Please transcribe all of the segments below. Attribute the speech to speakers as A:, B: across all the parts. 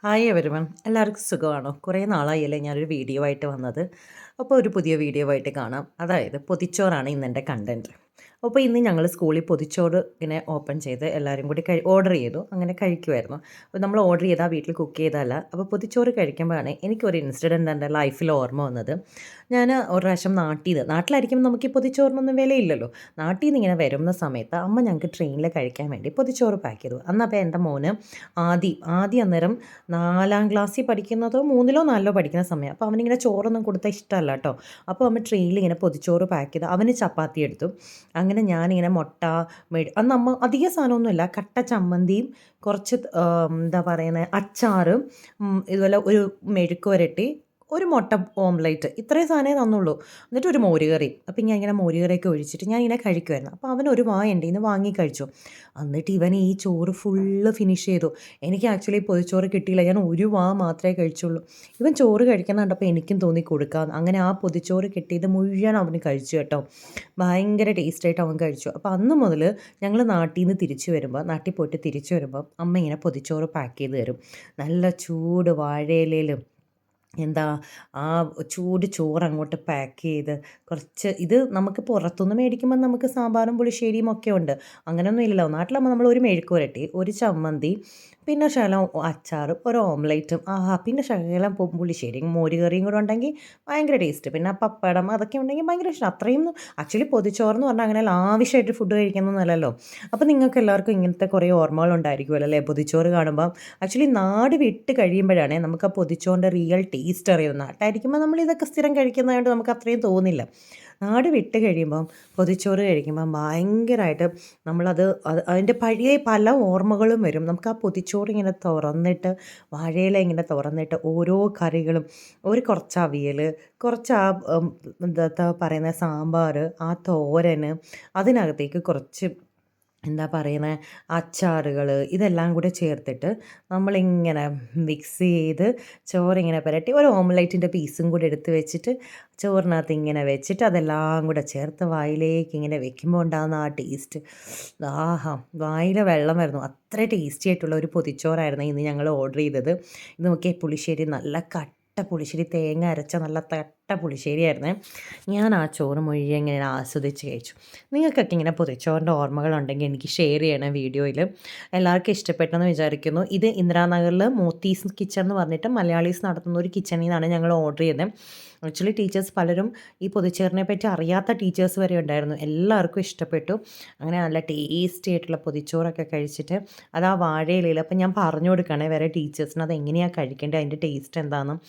A: Hi everyone, എല്ലാവർക്കും സുഖമാണോ? കുറേ നാളായല്ലേ ഞാനൊരു വീഡിയോ ആയിട്ട് വന്നത്. അപ്പോൾ ഒരു പുതിയ വീഡിയോ ആയിട്ട് കാണാം. അതായത് പൊതിച്ചോറാണ് ഇന്നെൻ്റെ കണ്ടൻറ്റ്. അപ്പോൾ ഇന്ന് ഞങ്ങൾ സ്കൂളിൽ പൊതിച്ചോറ് ഇങ്ങനെ ഓപ്പൺ ചെയ്ത് എല്ലാവരും കൂടി ഓർഡർ ചെയ്തു. അങ്ങനെ കഴിക്കുമായിരുന്നു. അപ്പോൾ നമ്മൾ ഓർഡർ ചെയ്താൽ വീട്ടിൽ കുക്ക് ചെയ്തതല്ല. അപ്പോൾ പൊതിച്ചോറ് കഴിക്കുമ്പോഴാണ് എനിക്കൊരു ഇൻസിഡൻറ്റ് എൻ്റെ ലൈഫിൽ ഓർമ്മ വന്നത്. ഞാൻ ഒരു പ്രാവശ്യം നാട്ടിലായിരിക്കുമ്പോൾ നമുക്ക് ഈ പൊതിച്ചോറിനൊന്നും വിലയില്ലല്ലോ. നാട്ടിൽ നിന്ന് ഇങ്ങനെ വരുന്ന സമയത്ത് അമ്മ ഞങ്ങൾക്ക് ട്രെയിനിൽ കഴിക്കാൻ വേണ്ടി പൊതിച്ചോറ് പാക്ക് ചെയ്തു. അപ്പോൾ എൻ്റെ മോന് ആദ്യം അന്നേരം 4ാം ക്ലാസ്സിൽ പഠിക്കുന്നതോ 3ലോ 4ലോ പഠിക്കുന്ന സമയം. അപ്പോൾ അവനിങ്ങനെ ചോറൊന്നും കൊടുത്താൽ ഇഷ്ടമല്ല കേട്ടോ. അപ്പോൾ അമ്മ ട്രെയിനിൽ ഇങ്ങനെ പൊതിച്ചോറ് പാക്ക് ചെയ്ത് അവന് ചപ്പാത്തി എടുത്തു. അങ്ങനെ ഞാനിങ്ങനെ മുട്ട അന്ന് അമ്മ അധികം സാധനമൊന്നുമില്ല, കട്ട ചമ്മന്തിയും കുറച്ച് എന്താ പറയുന്നത് അച്ചാറും ഇതുപോലെ ഒരു മെഴുക്ക് പുരട്ടി ഒരു മുട്ട ഓംലേറ്റ് ഇത്രയും സാധനമേ തന്നുള്ളൂ. എന്നിട്ട് ഒരു മോരുകറി. അപ്പം ഞാൻ ഇങ്ങനെ മോരുകറിയൊക്കെ ഒഴിച്ചിട്ട് ഞാൻ ഇങ്ങനെ കഴിക്കുമായിരുന്നു. അപ്പോൾ അവൻ ഒരു എൻ്റെ നിന്ന് വാങ്ങി കഴിച്ചു. എന്നിട്ട് ഇവൻ ഈ ചോറ് ഫുള്ള് ഫിനിഷ് ചെയ്തു. എനിക്ക് ആക്ച്വലി പൊതിച്ചോറ് കിട്ടിയില്ല, ഞാൻ ഒരു മാത്രമേ കഴിച്ചുള്ളൂ. ഇവൻ ചോറ് കഴിക്കുന്ന കണ്ടപ്പോൾ എനിക്കും തോന്നി കൊടുക്കാം. അങ്ങനെ ആ പൊതിച്ചോറ് കിട്ടിയത് മുഴുവൻ അവന് കഴിച്ചു കേട്ടോ. ഭയങ്കര ടേസ്റ്റായിട്ട് അവൻ കഴിച്ചു. അപ്പോൾ അന്ന് മുതൽ ഞങ്ങൾ നാട്ടിൽ പോയിട്ട് തിരിച്ചു വരുമ്പോൾ അമ്മ ഇങ്ങനെ പൊതിച്ചോറ് പാക്ക് ചെയ്ത് തരും. നല്ല ചൂട് വാഴയിലയിലും എന്താ ആ ചൂട് ചോറ് അങ്ങോട്ട് പാക്ക് ചെയ്ത് കുറച്ച് ഇത് നമുക്ക് പുറത്തുനിന്ന് മേടിക്കുമ്പോൾ നമുക്ക് സാമ്പാറും പുളിശ്ശേരിയും ഒക്കെ ഉണ്ട്. അങ്ങനെയൊന്നും ഇല്ലല്ലോ. നാട്ടിലാകുമ്പോൾ നമ്മൾ ഒരു മെഴുക്ക് പുരട്ടി, ഒരു ചമ്മന്തി, പിന്നെ ശകലം അച്ചാറും ഒരു ഓംലേറ്റും പിന്നെ ശകലം പുളിശ്ശേരിയും മോരുകറിയും കൂടെ ഉണ്ടെങ്കിൽ ഭയങ്കര ടേസ്റ്റ്. പിന്നെ പപ്പടം അതൊക്കെ ഉണ്ടെങ്കിൽ ഭയങ്കര ഇഷ്ടം. അത്രയും ആക്ച്വലി പൊതിച്ചോറെന്ന് പറഞ്ഞാൽ അങ്ങനെ ലാവിഷായിട്ട് ഫുഡ് കഴിക്കുന്നൊന്നുമല്ലല്ലോ. അപ്പോൾ നിങ്ങൾക്ക് എല്ലാവർക്കും ഇങ്ങനത്തെ കുറേ ഓർമ്മകളുണ്ടായിരിക്കുമല്ലോ അല്ലേ പൊതിച്ചോറ് കാണുമ്പം. ആക്ച്വലി നാട് വിട്ട് കഴിയുമ്പോഴാണ് നമുക്ക് ആ പൊതിച്ചോറിൻ്റെ റിയൽ ടേസ്റ്റ് അറിയുന്നത്. നാട്ടായിരിക്കുമ്പോൾ നമ്മൾ ഇതൊക്കെ സ്ഥിരം കഴിക്കുന്നതുകൊണ്ട് നമുക്ക് അത്രയും തോന്നില്ല. നാട് വിട്ട് കഴിയുമ്പം പൊതിച്ചോറ് കഴിക്കുമ്പം ഭയങ്കരമായിട്ട് അതിൻ്റെ പഴയ പല ഓർമ്മകളും വരും. നമുക്ക് ആ പൊതിച്ചോറ് ഇങ്ങനെ തുറന്നിട്ട് വാഴയില ഇങ്ങനെ തുറന്നിട്ട് ഓരോ കറികളും കുറച്ച് അവിയൽ, കുറച്ച് എന്താ പറയുന്നത് സാമ്പാർ, ആ തോരന്, അതിനകത്തേക്ക് കുറച്ച് എന്താ പറയുന്നത് അച്ചാറുകൾ, ഇതെല്ലാം കൂടെ ചേർത്തിട്ട് നമ്മളിങ്ങനെ മിക്സ് ചെയ്ത് ചോറിങ്ങനെ പുരട്ടി ഒരു ഓംലേറ്റിൻ്റെ പീസും കൂടെ എടുത്ത് വെച്ചിട്ട് ചോറിനകത്ത് ഇങ്ങനെ വെച്ചിട്ട് അതെല്ലാം കൂടെ ചേർത്ത് വായിലേക്ക് ഇങ്ങനെ വെക്കുമ്പോൾ ഉണ്ടാകുന്ന ആ ടേസ്റ്റ്, വായിലെ വെള്ളം വരുന്നു. അത്ര ടേസ്റ്റി ആയിട്ടുള്ള ഒരു പൊതിച്ചോറായിരുന്നു ഇന്ന് ഞങ്ങൾ ഓർഡർ ചെയ്തത്. ഇത് നോക്കിയാൽ പുളിശ്ശേരി നല്ല കട്ട പുളിശ്ശേരി, തേങ്ങ അരച്ച നല്ല കട്ട പുളിശ്ശേരിയായിരുന്നേ. ഞാൻ ആ ചോറ് മുഴുവൻ ഇങ്ങനെ ആസ്വദിച്ച് കഴിച്ചു. നിങ്ങൾക്കൊക്കെ ഇങ്ങനെ പൊതിച്ചോറിൻ്റെ ഓർമ്മകളുണ്ടെങ്കിൽ എനിക്ക് ഷെയർ ചെയ്യണം വീഡിയോയിൽ. എല്ലാവർക്കും ഇഷ്ടപ്പെട്ടെന്ന് വിചാരിക്കുന്നു. ഇത് ഇന്ദിരാനഗറിൽ മോത്തീസ് കിച്ചൺ എന്ന് പറഞ്ഞിട്ട് മലയാളീസ് നടത്തുന്ന ഒരു കിച്ചണിൽ നിന്നാണ് ഞങ്ങൾ ഓർഡർ ചെയ്തത്. ആക്ച്വലി ടീച്ചേഴ്സ് പലരും ഈ പൊതിച്ചോറിനെ പറ്റി അറിയാത്ത ടീച്ചേഴ്സ് വരെ ഉണ്ടായിരുന്നു. എല്ലാവർക്കും ഇഷ്ടപ്പെട്ടു. അങ്ങനെ നല്ല ടേസ്റ്റി ആയിട്ടുള്ള പൊതിച്ചോറൊക്കെ കഴിച്ചിട്ട് അത് ആ വാഴയിലയിൽ അപ്പം ഞാൻ പറഞ്ഞു കൊടുക്കുകയാണെ വേറെ ടീച്ചേഴ്സിന് അത് എങ്ങനെയാണ് കഴിക്കേണ്ടത്, അതിൻ്റെ ടേസ്റ്റ് എന്താണെന്നും.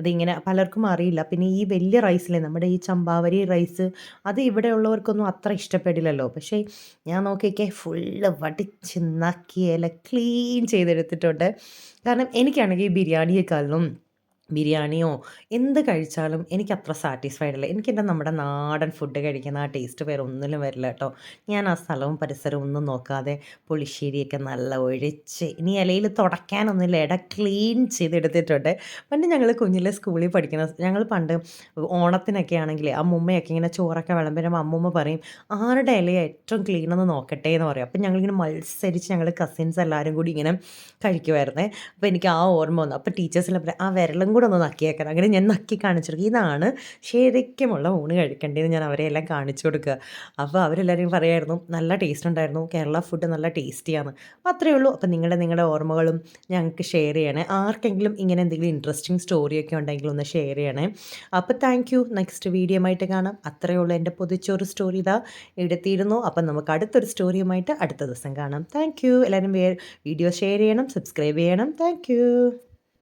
A: അതിങ്ങനെ പലർക്കും അറിയില്ല. പിന്നെ ഈ വലിയ റൈസിലെ നമ്മുടെ ഈ ചമ്പാവരി റൈസ് അത് ഇവിടെ ഉള്ളവർക്കൊന്നും അത്ര ഇഷ്ടപ്പെടില്ലല്ലോ. പക്ഷേ ഞാൻ നോക്കിയൊക്കെ ഫുള്ള് വടിച്ച് നക്കിയെല്ലാം ക്ലീൻ ചെയ്തെടുത്തിട്ടുണ്ട്. കാരണം എനിക്കാണെങ്കിൽ ബിരിയാണിയെക്കാളും ബിരിയാണിയോ എന്ത് കഴിച്ചാലും എനിക്കത്ര സാറ്റിസ്ഫൈഡ് അല്ല. എനിക്കെൻ്റെ നമ്മുടെ നാടൻ ഫുഡ് കഴിക്കുന്ന ആ ടേസ്റ്റ് വേറെ ഒന്നിലും വരില്ല കേട്ടോ. ഞാൻ ആ സ്ഥലവും പരിസരവും ഒന്നും നോക്കാതെ പുളിശ്ശേരിയൊക്കെ നല്ല ഒഴിച്ച് ഇനി ഇലയിൽ തുടയ്ക്കാനൊന്നുമില്ല, ക്ലീൻ ചെയ്തെടുത്തിട്ടുണ്ട്. പണ്ട് ഞങ്ങൾ കുഞ്ഞിലെ സ്കൂളിൽ ഞങ്ങൾ പണ്ട് ഓണത്തിനൊക്കെ ആണെങ്കിൽ അമ്മുമ്മയൊക്കെ ഇങ്ങനെ ചോറൊക്കെ വിളമ്പുമ്പോൾ അമ്മുമ്മ പറയും ആരുടെ ഇലയാണ് ഏറ്റവും ക്ലീൻ എന്ന് നോക്കട്ടെ എന്ന് പറയും. അപ്പം ഞങ്ങളിങ്ങനെ മത്സരിച്ച് ഞങ്ങൾ കസിൻസ് എല്ലാവരും കൂടി ഇങ്ങനെ കഴിക്കുമായിരുന്നേ. അപ്പോൾ എനിക്ക് ആ ഓർമ്മ വന്നു. അപ്പോൾ ടീച്ചേഴ്സെല്ലാം പറയും ആ വിരലും കൂടെ ഒന്ന് നക്കിയേക്കണം. അങ്ങനെ ഞാൻ നക്കി കാണിച്ചു കൊടുക്കും. ഇതാണ് ശരിക്കുമുള്ള ഊണ് കഴിക്കേണ്ടതെന്ന് ഞാൻ അവരെ എല്ലാം കാണിച്ചു കൊടുക്കുക. അപ്പോൾ അവരെല്ലാവരും പറയായിരുന്നു നല്ല ടേസ്റ്റ് ഉണ്ടായിരുന്നു, കേരള ഫുഡ് നല്ല ടേസ്റ്റിയാണ്. അപ്പോൾ അത്രയേ ഉള്ളൂ. അപ്പോൾ നിങ്ങളുടെ ഓർമ്മകളും ഞങ്ങൾക്ക് ഷെയർ ചെയ്യണേ. ആർക്കെങ്കിലും ഇങ്ങനെ എന്തെങ്കിലും ഇൻട്രസ്റ്റിംഗ് സ്റ്റോറിയൊക്കെ ഉണ്ടെങ്കിൽ ഒന്ന് ഷെയർ ചെയ്യണേ. അപ്പോൾ താങ്ക് യു. നെക്സ്റ്റ് വീഡിയോ ആയിട്ട് കാണാം. അത്രയേ ഉള്ളൂ. എൻ്റെ പൊതിച്ചോറ് സ്റ്റോറി ഇതാ എടുത്തിരുന്നു. അപ്പം നമുക്ക് അടുത്തൊരു സ്റ്റോറിയുമായിട്ട് അടുത്ത ദിവസം കാണാം. Thank you. എല്ലാവരും വീഡിയോ ഷെയർ ചെയ്യണം, സബ്സ്ക്രൈബ് ചെയ്യണം. Thank you.